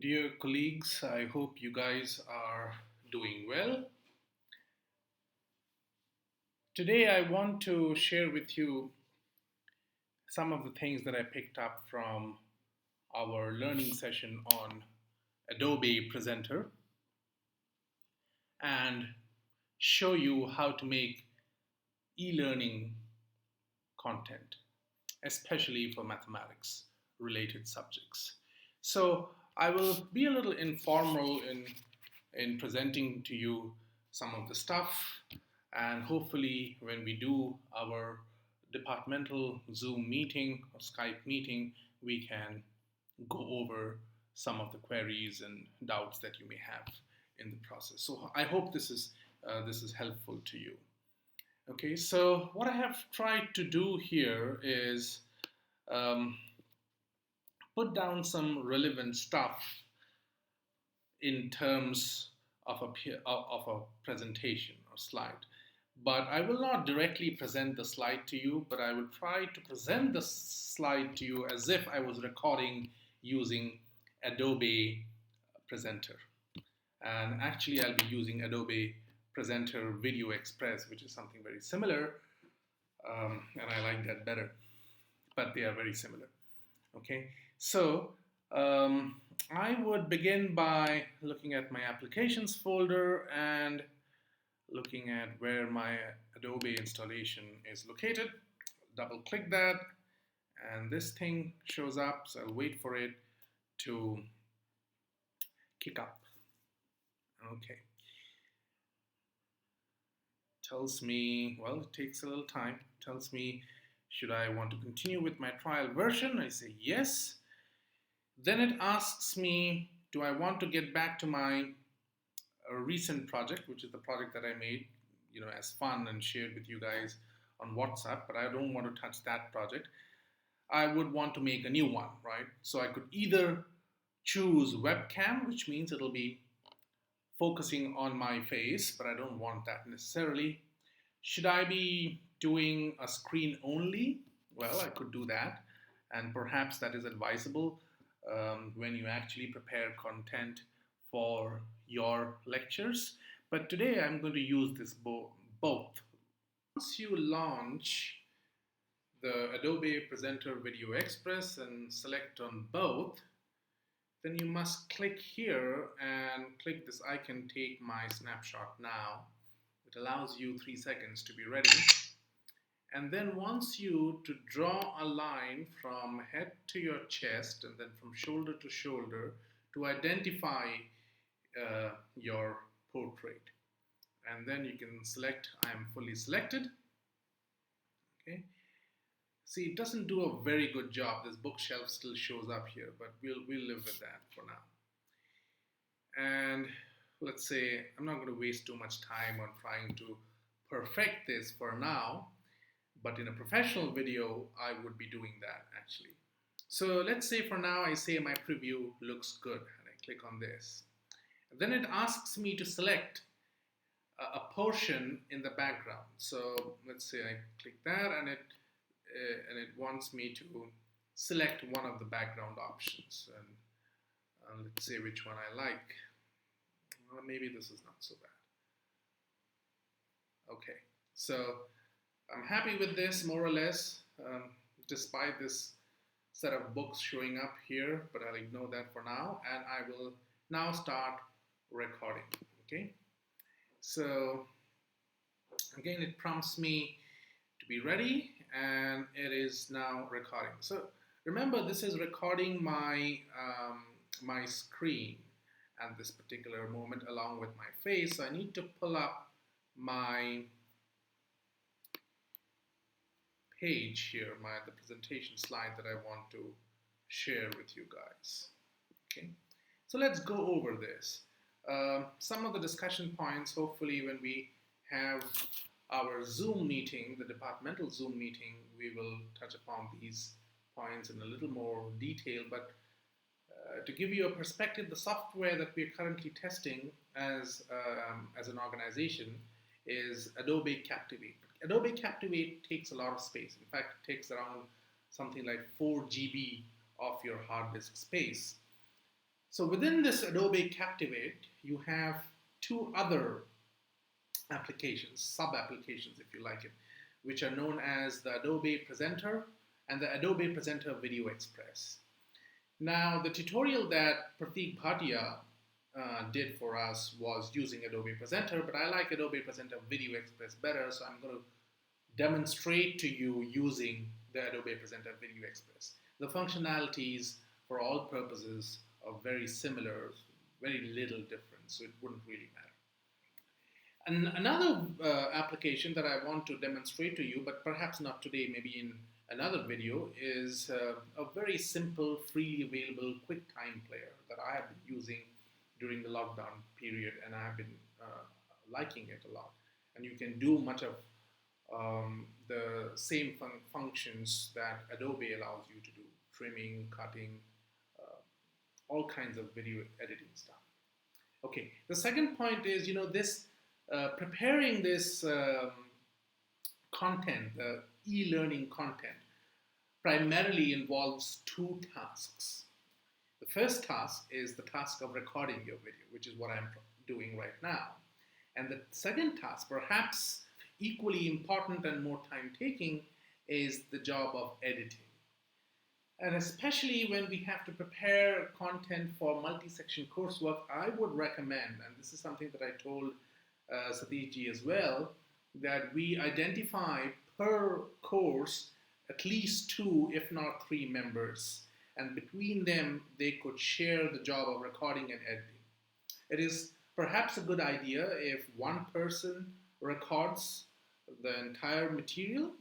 Dear colleagues, I hope you guys are doing well. Today, I want to share with you some of the things that I picked up from our learning session on Adobe Presenter and show you how to make e-learning content, especially for mathematics related subjects. So I will be a little informal in presenting to you some of the stuff, and hopefully when we do our departmental Zoom meeting or Skype meeting, we can go over some of the queries and doubts that you may have in the process. So I hope this is helpful to you. Okay, so what I have tried to do here is um, put down some relevant stuff in terms of a presentation or slide. But I will not directly present the slide to you, but I will try to present the slide to you as if I was recording using Adobe Presenter. And actually, I'll be using Adobe Presenter Video Express, which is something very similar, and I like that better, but they are very similar. Okay, so I would begin by looking at my applications folder and looking at where my Adobe installation is located. Double click that and this thing shows up, so I'll wait for it to kick up. Okay, tells me, well, it takes a little time, tells me should I want to continue with my trial version. I say yes. Then it asks me, do I want to get back to my recent project, which is the project that I made, as fun and shared with you guys on WhatsApp, but I don't want to touch that project. I would want to make a new one, right? So I could either choose webcam, which means it'll be focusing on my face, but I don't want that necessarily. Should I be doing a screen only? Well, I could do that, and perhaps that is advisable when you actually prepare content for your lectures. But today I'm going to use this both. Once you launch the Adobe Presenter Video Express and select on both, then you must click here and click this icon, take my snapshot now. It allows you 3 seconds to be ready. And then wants you to draw a line from head to your chest and then from shoulder to shoulder to identify your portrait. And then you can select I am fully selected. Okay. See, it doesn't do a very good job. This bookshelf still shows up here, but we'll live with that for now. And let's say I'm not going to waste too much time on trying to perfect this for now, but in a professional video, I would be doing that actually. So let's say for now, I say my preview looks good, and I click on this. Then it asks me to select a portion in the background. So let's say I click that, and it wants me to select one of the background options, and let's say which one I like. Well, maybe this is not so bad. Okay, so I'm happy with this more or less, despite this set of books showing up here, but I'll ignore that for now, and I will now start recording. Okay, so again it prompts me to be ready, and it is now recording. So remember, this is recording my my screen at this particular moment along with my face. So I need to pull up my page here, the presentation slide that I want to share with you guys. Okay, so let's go over this. Some of the discussion points, hopefully when we have our Zoom meeting, the departmental Zoom meeting, we will touch upon these points in a little more detail, but to give you a perspective, the software that we are currently testing as an organization is Adobe Captivate. Adobe Captivate takes a lot of space. In fact, it takes around something like 4 GB of your hard disk space. So within this Adobe Captivate, you have two other applications, sub-applications if you like it, which are known as the Adobe Presenter and the Adobe Presenter Video Express. Now, the tutorial that Pratik Bhatia did for us was using Adobe Presenter, but I like Adobe Presenter Video Express better, so I'm going to demonstrate to you using the Adobe Presenter Video Express. The functionalities for all purposes are very similar, very little difference, so it wouldn't really matter. And another application that I want to demonstrate to you, but perhaps not today, maybe in another video, is a very simple, freely available QuickTime player that I have been using during the lockdown period, and I have been liking it a lot. And you can do much of the same functions that Adobe allows you to do: trimming, cutting, all kinds of video editing stuff. Okay, the second point is, this preparing this content, the e-learning content, primarily involves two tasks. The first task is the task of recording your video, which is what I'm doing right now. And the second task, perhaps equally important and more time-taking, is the job of editing. And especially when we have to prepare content for multi-section coursework, I would recommend, and this is something that I told Satish as well, that we identify per course at least 2, if not 3 members. And between them, they could share the job of recording and editing. It is perhaps a good idea if one person records the entire material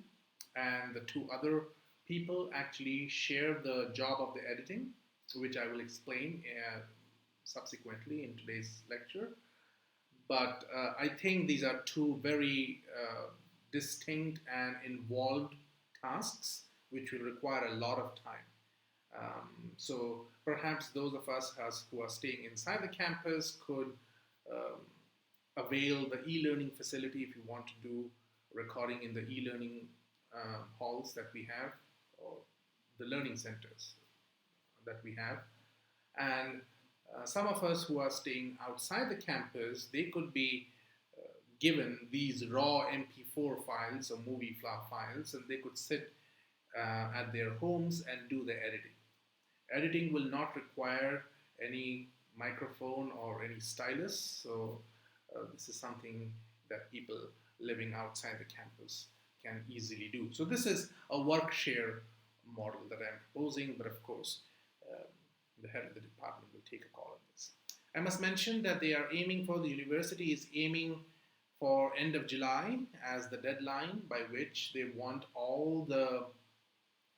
and the 2 other people actually share the job of the editing, which I will explain subsequently in today's lecture. But I think these are 2 very distinct and involved tasks which will require a lot of time. So perhaps those of us who are staying inside the campus could avail the e-learning facility if you want to do recording in the e-learning halls that we have, or the learning centers that we have. And some of us who are staying outside the campus, they could be given these raw MP4 files or movie files, and they could sit at their homes and do the editing. Editing will not require any microphone or any stylus, so this is something that people living outside the campus can easily do. So this is a work share model that I'm proposing, but of course the head of the department will take a call on this. I must mention that the university is aiming for end of July as the deadline by which they want all the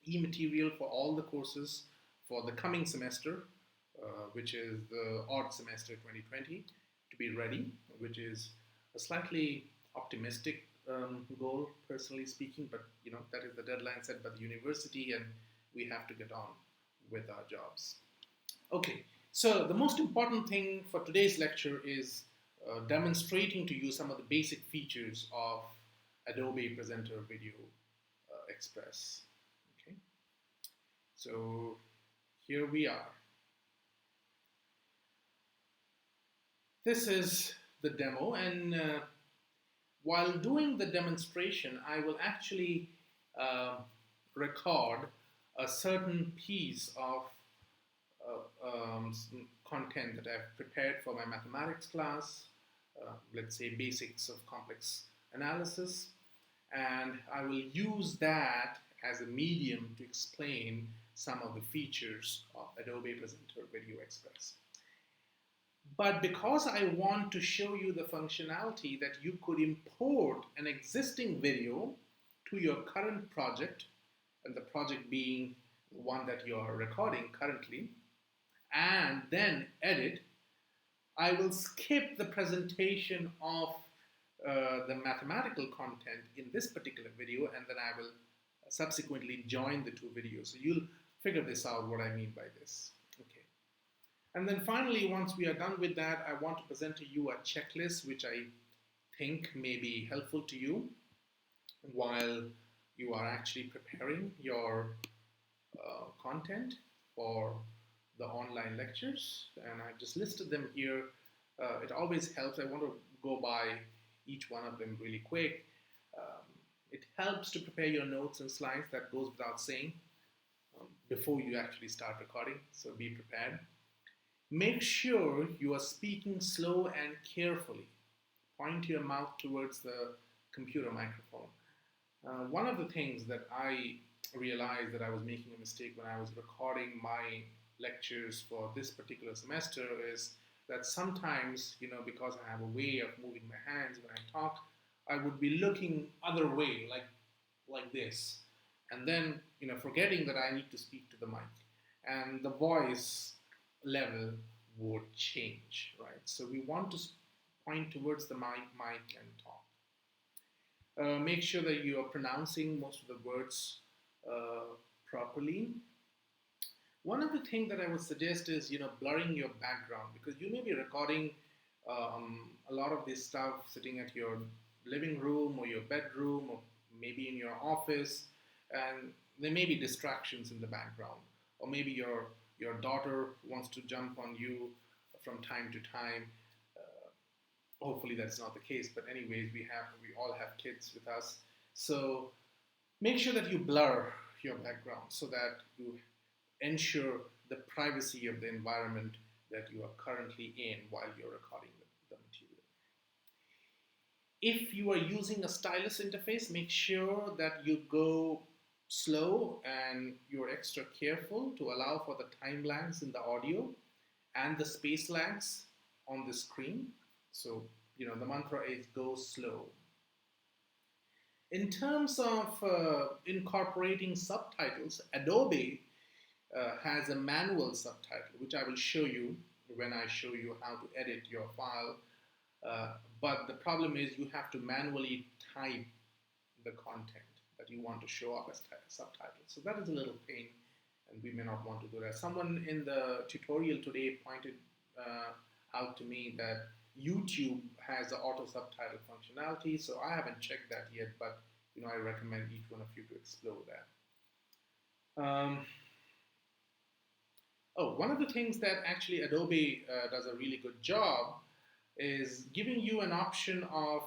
e-material for all the courses for the coming semester, which is the odd semester 2020, to be ready, which is a slightly optimistic goal, personally speaking, but that is the deadline set by the university, and we have to get on with our jobs. Okay, so the most important thing for today's lecture is demonstrating to you some of the basic features of Adobe Presenter Video Express. Okay, so here we are. This is the demo, and while doing the demonstration, I will actually record a certain piece of content that I've prepared for my mathematics class, let's say basics of complex analysis, and I will use that as a medium to explain some of the features of Adobe Presenter Video Express. But because I want to show you the functionality that you could import an existing video to your current project, and the project being the one that you are recording currently, and then edit, I will skip the presentation of the mathematical content in this particular video, and then I will subsequently join the 2 videos. So you'll figure this out, what I mean by this. Okay. And then finally, once we are done with that, I want to present to you a checklist which I think may be helpful to you while you are actually preparing your content for the online lectures, and I've just listed them here. It always helps. I want to go by each one of them really quick. Um, it helps to prepare your notes and slides, that goes without saying, before you actually start recording, so be prepared. Make sure you are speaking slow and carefully. Point your mouth towards the computer microphone. One of the things that I realized that I was making a mistake when I was recording my lectures for this particular semester is that sometimes, because I have a way of moving my hands when I talk, I would be looking other way, like this, and then forgetting that I need to speak to the mic, and the voice level would change, right? So we want to point towards the mic and talk. Make sure that you are pronouncing most of the words properly. One of the things that I would suggest is, blurring your background, because you may be recording a lot of this stuff sitting at your living room or your bedroom or maybe in your office, and there may be distractions in the background, or maybe your daughter wants to jump on you from time to time. Hopefully that's not the case, but anyways, we all have kids with us, so make sure that you blur your background so that you ensure the privacy of the environment that you are currently in while you're recording the material. If you are using a stylus interface, make sure that you go slow and you're extra careful to allow for the time lags in the audio and the space lags on the screen. So, the mantra is go slow. In terms of incorporating subtitles, Adobe has a manual subtitle, which I will show you when I show you how to edit your file. But the problem is you have to manually type the content that you want to show up as subtitles. So that is a little pain, and we may not want to do that. Someone in the tutorial today pointed out to me that YouTube has the auto subtitle functionality, so I haven't checked that yet, but I recommend each one of you to explore that. One of the things that actually Adobe does a really good job is giving you an option of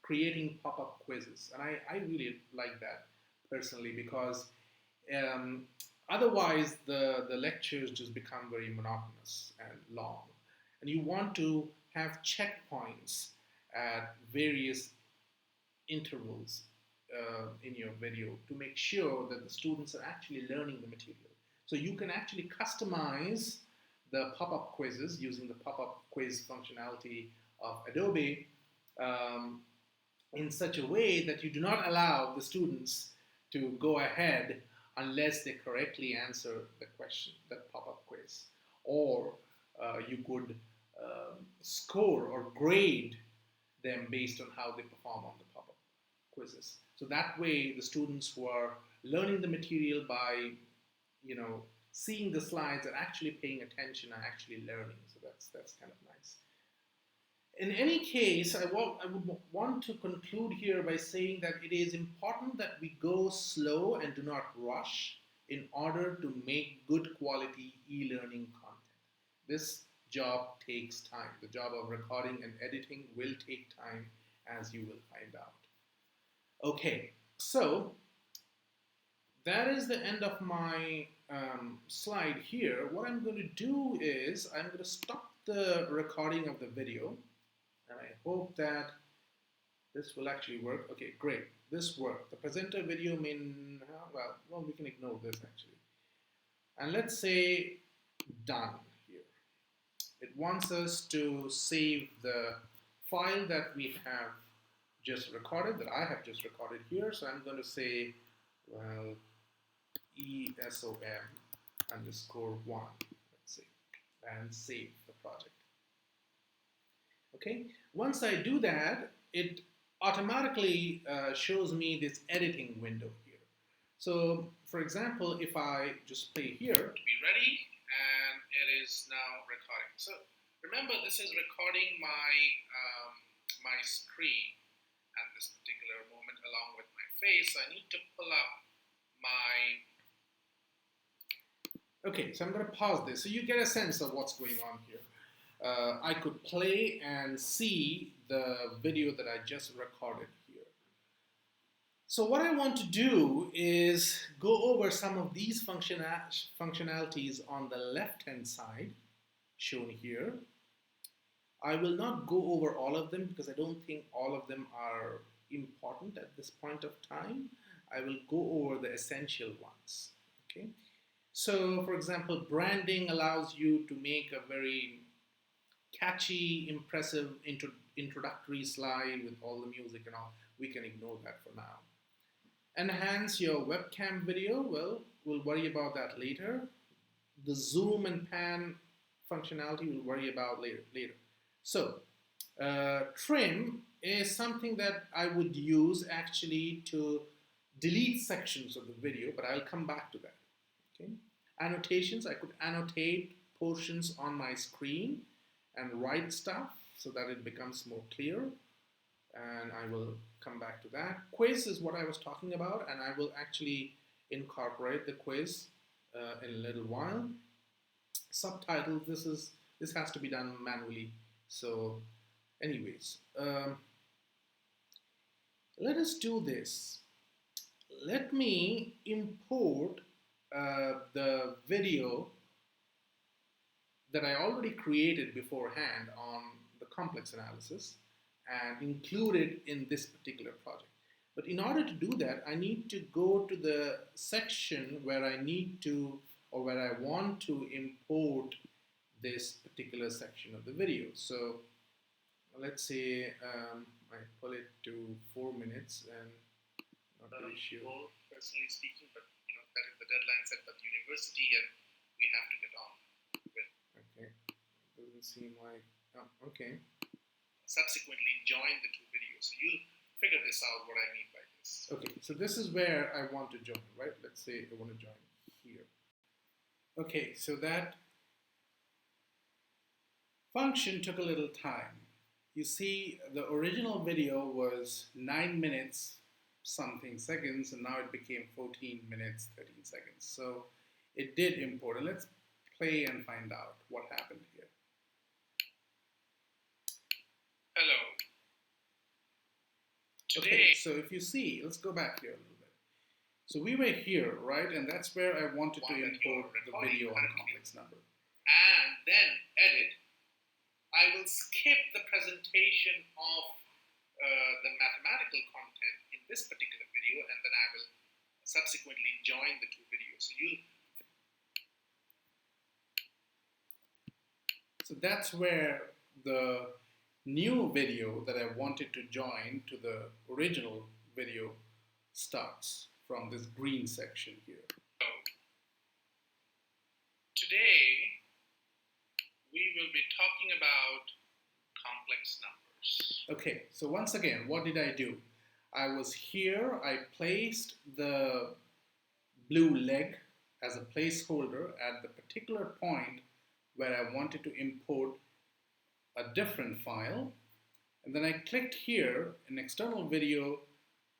creating pop-up quizzes, and I really like that personally, because otherwise the lectures just become very monotonous and long, and you want to have checkpoints at various intervals in your video to make sure that the students are actually learning the material. So you can actually customize the pop-up quizzes using the pop-up quiz functionality of Adobe in such a way that you do not allow the students to go ahead unless they correctly answer the question, the pop-up quiz. Or you could score or grade them based on how they perform on the pop-up quizzes. So that way the students who are learning the material by seeing the slides are actually paying attention and actually learning. So that's kind of nice. In any case, I would want to conclude here by saying that it is important that we go slow and do not rush in order to make good quality e-learning content. This job takes time. The job of recording and editing will take time, as you will find out. Okay, so that is the end of my slide here. What I'm going to do is I'm going to stop the recording of the video, and I hope that this will actually work. Okay, great. This worked. The presenter video well, we can ignore this actually. And let's say done here. It wants us to save the file that we have just recorded, that I have just recorded here. So I'm going to say, well, ESOM _1, let's say, and save the project. Okay, once I do that, it automatically shows me this editing window here. So, for example, if I just play here, to be ready, and it is now recording. So, remember, this is recording my my screen at this particular moment along with my face. So I need to pull up my Okay, so I'm going to pause this so you get a sense of what's going on here. I could play and see the video that I just recorded here. So what I want to do is go over some of these functionalities on the left-hand side, shown here. I will not go over all of them because I don't think all of them are important at this point of time. I will go over the essential ones. Okay. So, for example, branding allows you to make a very catchy, impressive introductory slide with all the music and all. We can ignore that for now. Enhance your webcam video. Well, we'll worry about that later. The zoom and pan functionality we'll worry about later. So, trim is something that I would use actually to delete sections of the video, but I'll come back to that. Okay. Annotations, I could annotate portions on my screen and write stuff so that it becomes more clear, and I will come back to that. Quiz is what I was talking about, and I will actually incorporate the quiz in a little while. Subtitles, this has to be done manually. So anyways, let us do this. Let me import the video that I already created beforehand on the complex analysis and include it in this particular project. But in order to do that, I need to go to the section where I need to, or where I want to import this particular section of the video. So let's say I pull it to 4 minutes and not really sure. Personally speaking, but you know that is the deadline set by the university, and we have to get on with. Okay, doesn't seem like. Oh, okay. Subsequently, join the two videos, so you'll figure this out. What I mean by this. Okay, so this is where I want to join, right? Let's say I want to join here. Okay, so that function took a little time. You see, the original video was 9 minutes something seconds, and now it became 14 minutes 13 seconds. So it did import, and let's play and find out what happened here. Hello. Today. Okay, so if you see, let's go back here a little bit. So we were here, right? And that's where I wanted to import the video on complex number. And then edit. I will skip the presentation of the mathematical content in this particular video, and then I will subsequently join the two videos. So that's where the new video that I wanted to join to the original video starts from this green section here. So, today we will be talking about complex numbers. Okay, so once again, what did I do? I was here, I placed the blue leg as a placeholder at the particular point where I wanted to import a different file, and then I clicked here in external video,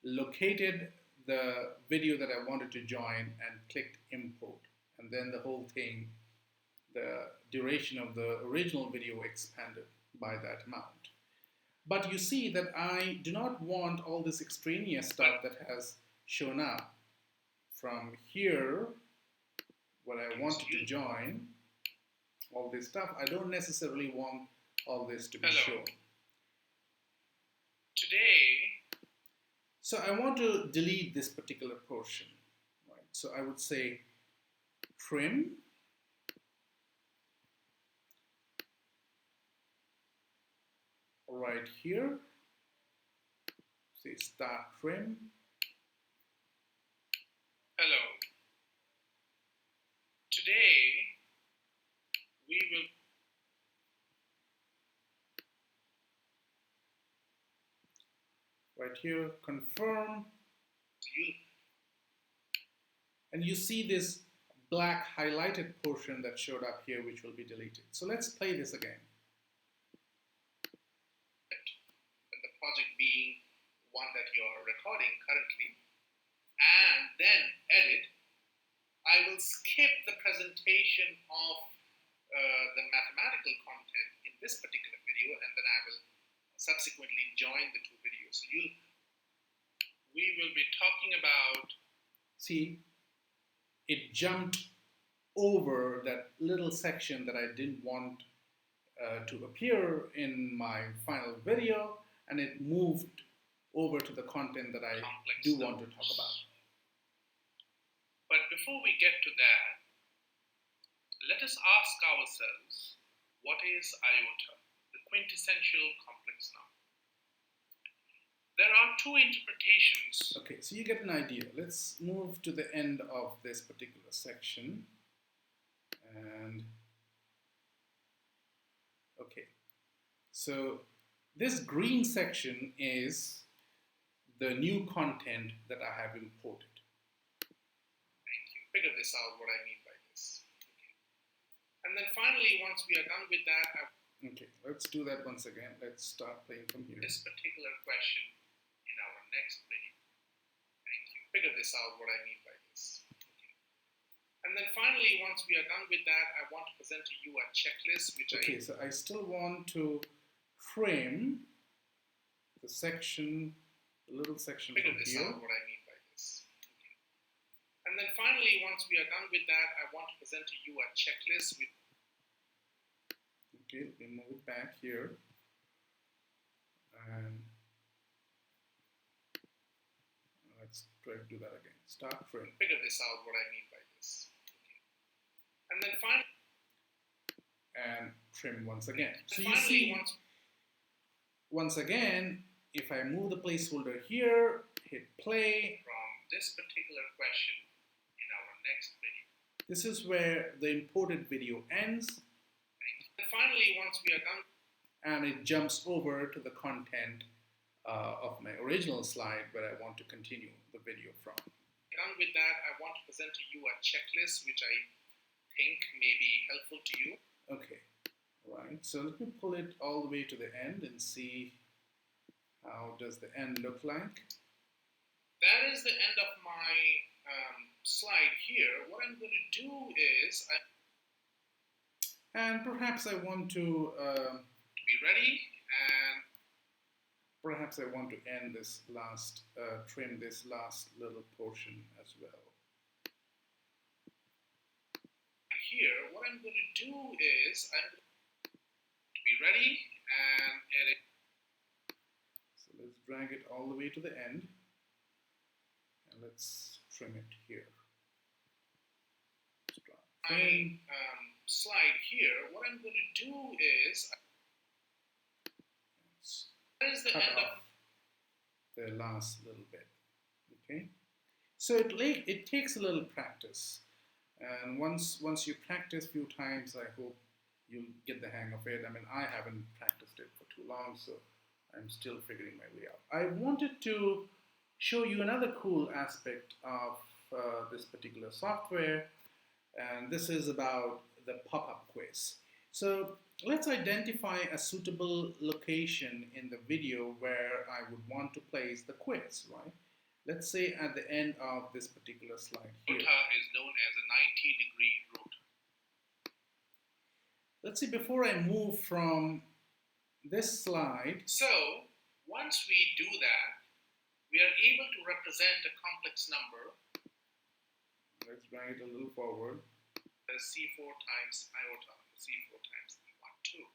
located the video that I wanted to join, and clicked import, and then the whole thing, the duration of the original video expanded by that amount. But you see that I do not want all this extraneous stuff that has shown up from here, what I wanted to join, all this stuff. I don't necessarily want all this to be shown. Today. So I want to delete this particular portion, right? So I would say trim. Right here, say start trim. Hello. Today we will right here confirm, and you see this black highlighted portion that showed up here, which will be deleted. So let's play this again. Project being one that you're recording currently, and then edit. I will skip the presentation of the mathematical content in this particular video, and then I will subsequently join the two videos. So we will be talking about... See, it jumped over that little section that I didn't want to appear in my final video, and it moved over to the content that I do want to talk about. But before we get to that, let us ask ourselves, what is iota, the quintessential complex number? There are two interpretations. Okay, so you get an idea. Let's move to the end of this particular section. And okay, so this green section is the new content that I have imported. Thank you. Figure this out, what I mean by this. Okay. And then finally, once we are done with that, okay, let's do that once again. Let's start playing from here. This particular question in our next video. Thank you. Figure this out, what I mean by this. Okay. And then finally, once we are done with that, I want to present to you a checklist, which okay, so I still want to frame the section, the little section figure from this here. out, what I mean by this. Okay. And then finally, once we are done with that, I want to present to you a checklist with... Okay, let me move it back here. And let's try to do that again. Start frame. Figure this out, what I mean by this. Okay. And then finally... And trim once again. So you finally, see, once again, if I move the placeholder here, hit play. From this particular question in our next video. This is where the imported video ends. And finally, once we are done, and it jumps over to the content of my original slide where I want to continue the video from. Done with that, I want to present to you a checklist which I think may be helpful to you. Okay, right. So let me pull it all the way to the end and see how does the end look like. That is the end of my slide here. What I'm going to do is... And perhaps I want to be ready, and perhaps I want to end this last, trim this last little portion as well. Here, what I'm going to do is I'm going to be ready and edit. So let's drag it all the way to the end, and let's trim it here. My slide here, what I'm going to do is that is the end of the last little bit. Okay, so it takes a little practice, and once you practice a few times, I hope you'll get the hang of it. I mean, I haven't practiced it for too long, so I'm still figuring my way out. I wanted to show you another cool aspect of this particular software, and this is about the pop-up quiz. So let's identify a suitable location in the video where I would want to place the quiz, right? Let's say at the end of this particular slide here. Rota is known as a 90-degree rota. Let's see, before I move from this slide. So once we do that, we are able to represent a complex number. Let's drag it a little forward. C4 times iota, C4 times E12.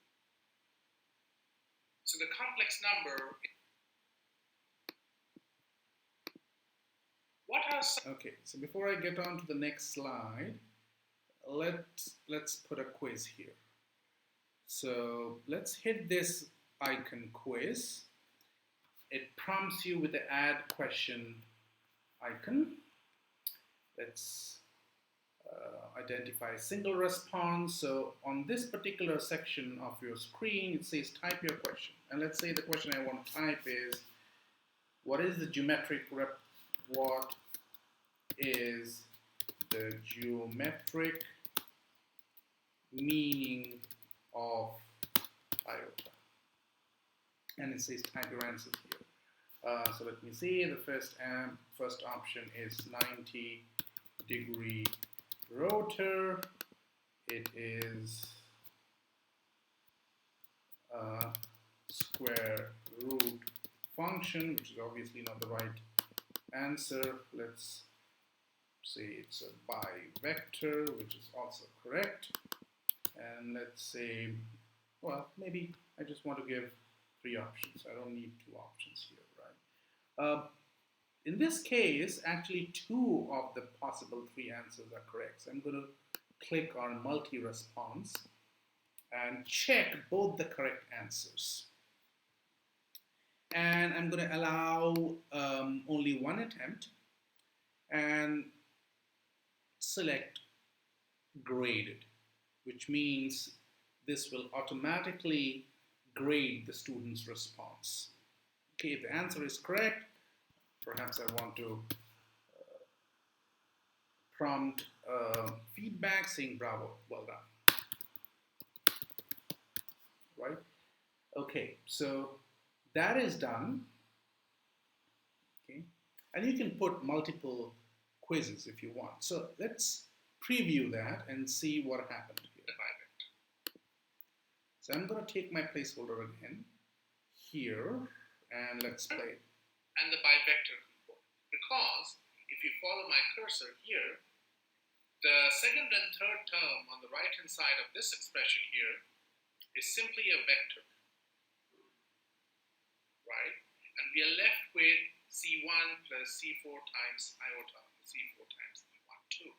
So the complex number, what are some... Okay, so before I get on to the next slide, let's put a quiz here. So let's hit this icon quiz. It prompts you with the add question icon. Let's identify a single response. So on this particular section of your screen, it says type your question. And let's say the question I want to type is, what is the geometric meaning of iota? And it says type your answers here. So let me see, the first option is 90-degree rotor, it is a square root function, which is obviously not the right answer. Let's say it's a bivector, which is also correct. And let's say, well, maybe I just want to give 3 options. I don't need 2 options here, right? In this case, actually 2 of the possible 3 answers are correct. So I'm going to click on multi-response and check both the correct answers. And I'm going to allow only 1 attempt and select graded, which means this will automatically grade the student's response. Okay, if the answer is correct, perhaps I want to prompt feedback saying bravo, well done. Right? Okay, so that is done. Okay, and you can put multiple quizzes if you want. So let's preview that and see what happened here. So I'm going to take my placeholder again here and let's play it. And the bivector component, because if you follow my cursor here, the second and third term on the right hand side of this expression here is simply a vector, right? And we are left with C1 plus C4 times iota, C4 times E12.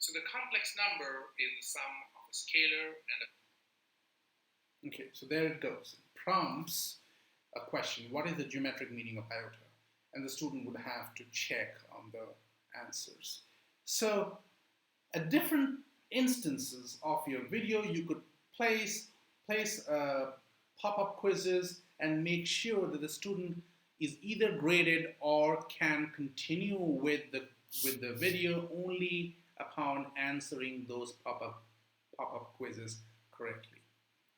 So the complex number is the sum of a scalar and a... Okay, so there it goes. It prompts a question, what is the geometric meaning of iota? And the student would have to check on the answers. So at different instances of your video, you could place pop-up quizzes and make sure that the student is either graded or can continue with the video only upon answering those pop-up quizzes correctly.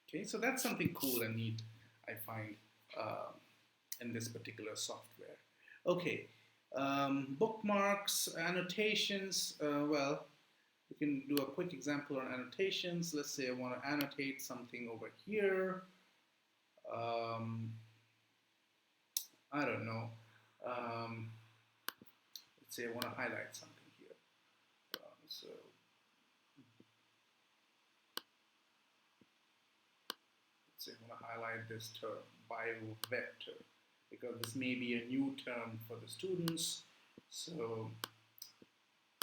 Okay, so that's something cool and neat, I find, in this particular software. Okay, bookmarks, annotations, well, we can do a quick example on annotations. Let's say I want to annotate something over here. I don't know. Let's say I want to highlight something here. So let's say I want to highlight this term, biovector, because this may be a new term for the students. So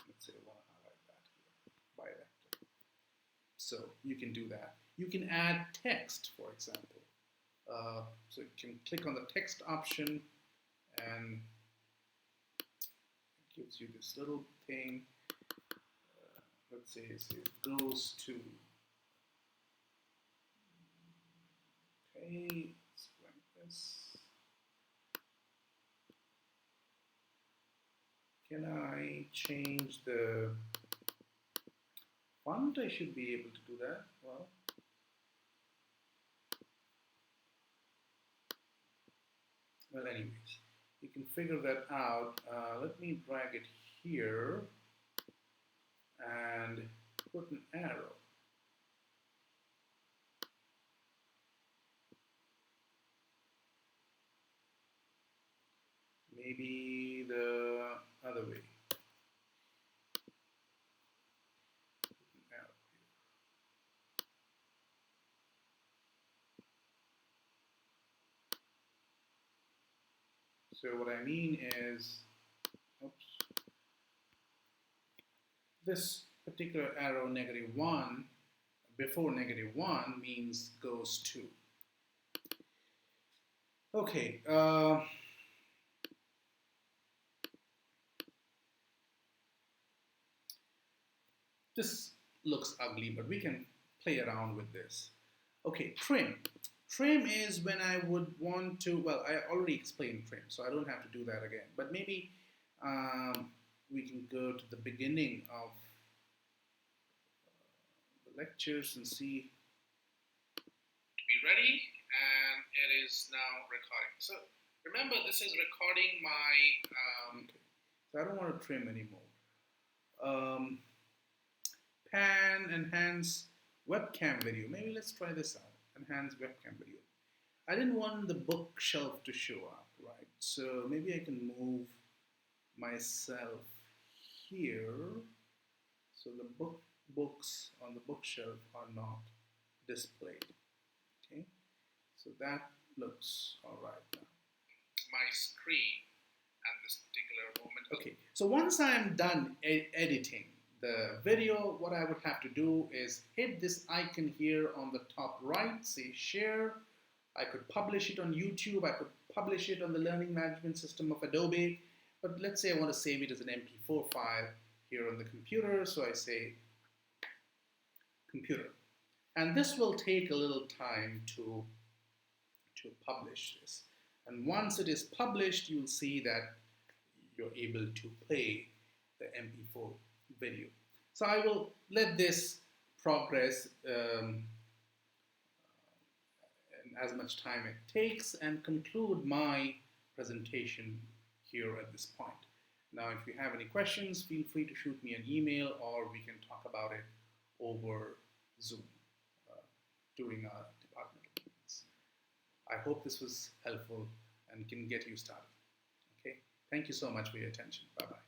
let's say I want to highlight that here, bivector. So you can do that. You can add text, for example. So you can click on the text option and it gives you this little thing. Let's say it goes to, okay, let's like this. Can I change the font? I should be able to do that. Well, anyways, you can figure that out. Let me drag it here and put an arrow. Maybe the other way. Put an arrow here. So what I mean is, oops, this particular arrow -1 before -1 means goes to. Okay. This looks ugly, but we can play around with this. Okay, trim. Trim is when I would want to, well, I already explained trim, so I don't have to do that again. But maybe we can go to the beginning of the lectures and see. Be ready, and it is now recording. So remember, this is recording my... Okay. So I don't want to trim anymore. um, pan enhance webcam video. Maybe let's try this out. Enhance webcam video. I didn't want the bookshelf to show up, right? So maybe I can move myself here so the books on the bookshelf are not displayed. Okay, so that looks all right now. My screen at this particular moment. Okay, so once I'm done editing the video, what I would have to do is hit this icon here on the top right, say share. I could publish it on YouTube, I could publish it on the learning management system of Adobe, but let's say I want to save it as an MP4 file here on the computer, so I say computer. And this will take a little time to publish this. And once it is published, you'll see that you're able to play the MP4 video. So I will let this progress as much time it takes and conclude my presentation here at this point. Now, if you have any questions, feel free to shoot me an email or we can talk about it over Zoom during our departmental meetings. I hope this was helpful and can get you started. Okay, thank you so much for your attention. Bye-bye.